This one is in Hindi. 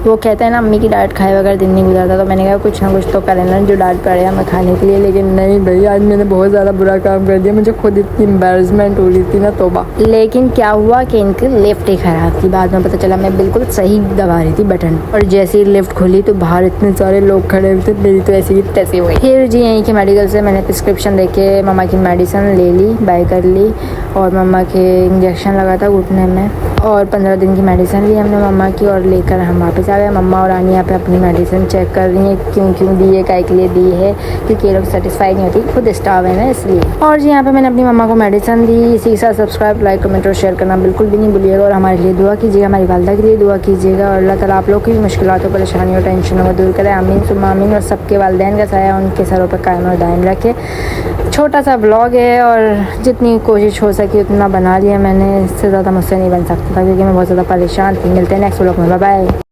वो कहते हैं ना अम्मी की डांट खाए बगैर दिन नहीं गुजरता, तो मैंने कहा कुछ ना कुछ तो करें ना, जो डांट पड़े हमें खाने के लिए। लेकिन नहीं भाई, आज मैंने बहुत ज़्यादा बुरा काम कर दिया, मुझे खुद इतनी एम्बैरसमेंट हो रही थी ना, तोबा। लेकिन क्या हुआ कि इनकी लिफ्ट ही ख़राब थी। बाद में पता चला मैं बिल्कुल सही दबा रही थी बटन, और जैसे ही लिफ्ट खुली तो बाहर इतने सारे लोग खड़े हुए थे, मेरी तो ऐसी ही तैसी हुई। फिर जी यहीं के मेडिकल से मैंने प्रिस्क्रिप्शन देके मम्मा की मेडिसिन ले ली, बाय कर ली, और मम्मा के इंजेक्शन लगा था घुटने में, और 15 दिन की मेडिसिन ली हमने मम्मा की, और लेकर हम वापस आ गए। मम्मा और आनी यहाँ पे अपनी मेडिसिन चेक कर रही हैं, क्यों दी है, काय के लिए दी है, क्योंकि ये लोग सेटिस्फाइड नहीं होती, खुद स्टाफ है ना इसलिए। और जी यहाँ पे मैंने अपनी मम्मा को मेडिसिन दी। इसी के साथ सब्सक्राइब, लाइक, कमेंट और शेयर करना बिल्कुल भी नहीं भूलिएगा, और हमारे लिए दुआ कीजिएगा, हमारी वालदा के लिए दुआ कीजिएगा, और अल्लाह ताला आप लोग की भी मुश्किलातों, परेशानियों, टेंशनों को दूर करे। आमीन सुम्मा आमीन। और सबके वालिदैन का साया उनके सरों पर कायम और दायम रखे। छोटा सा ब्लॉग है, और जितनी कोशिश हो सकी उतना बना लिया मैंने, इससे ज़्यादा मुझसे नहीं बन सकता था, क्योंकि मैं बहुत ज़्यादा परेशान थी। मिलते हैं नेक्स्ट ब्लॉग में, बाय बाय।